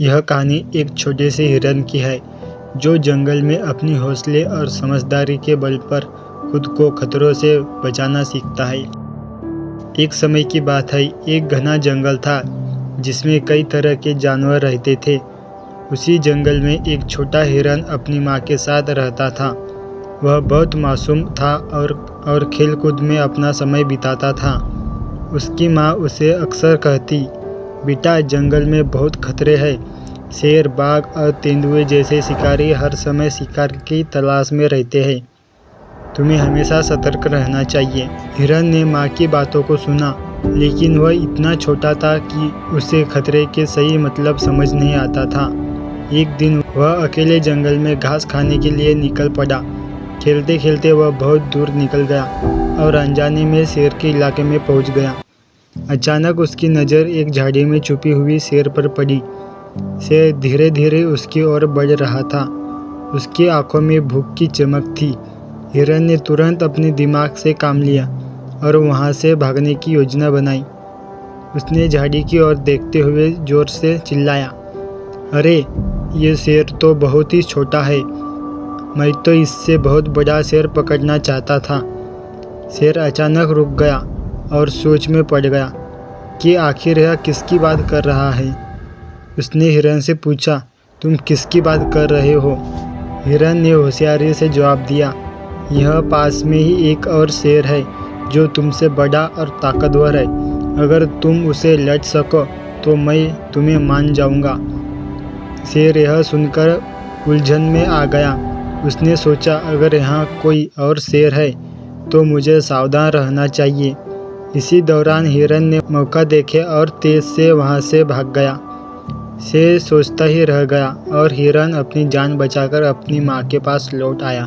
यह कहानी एक छोटे से हिरन की है जो जंगल में अपनी हौसले और समझदारी के बल पर खुद को खतरों से बचाना सीखता है। एक समय की बात है, एक घना जंगल था जिसमें कई तरह के जानवर रहते थे। उसी जंगल में एक छोटा हिरन अपनी माँ के साथ रहता था। वह बहुत मासूम था और खेल-कूद में अपना समय बिताता था। उसकी माँ उसे अक्सर कहती, बेटा, जंगल में बहुत खतरे हैं। शेर, बाघ और तेंदुए जैसे शिकारी हर समय शिकार की तलाश में रहते हैं। तुम्हें हमेशा सतर्क रहना चाहिए। हिरन ने माँ की बातों को सुना, लेकिन वह इतना छोटा था कि उसे खतरे के सही मतलब समझ नहीं आता था। एक दिन वह अकेले जंगल में घास खाने के लिए निकल पड़ा। खेलते खेलते वह बहुत दूर निकल गया और अनजाने में शेर के इलाके में पहुंच गया। अचानक उसकी नज़र एक झाड़ी में छुपी हुई शेर पर पड़ी। शेर धीरे धीरे उसकी ओर बढ़ रहा था। उसकी आंखों में भूख की चमक थी। हिरन ने तुरंत अपने दिमाग से काम लिया और वहां से भागने की योजना बनाई। उसने झाड़ी की ओर देखते हुए जोर से चिल्लाया, अरे, ये शेर तो बहुत ही छोटा है। मैं तो इससे बहुत बड़ा शेर पकड़ना चाहता था। शेर अचानक रुक गया और सोच में पड़ गया कि आखिर यह किसकी बात कर रहा है। उसने हिरन से पूछा, तुम किसकी बात कर रहे हो? हिरन ने होशियारी से जवाब दिया, यह पास में ही एक और शेर है जो तुमसे बड़ा और ताकतवर है। अगर तुम उसे लड़ सको तो मैं तुम्हें मान जाऊंगा। शेर यह सुनकर उलझन में आ गया। उसने सोचा, अगर यहाँ कोई और शेर है तो मुझे सावधान रहना चाहिए। इसी दौरान हिरन ने मौका देखे और तेज से वहाँ से भाग गया। शेर सोचता ही रह गया और हिरन अपनी जान बचाकर अपनी माँ के पास लौट आया।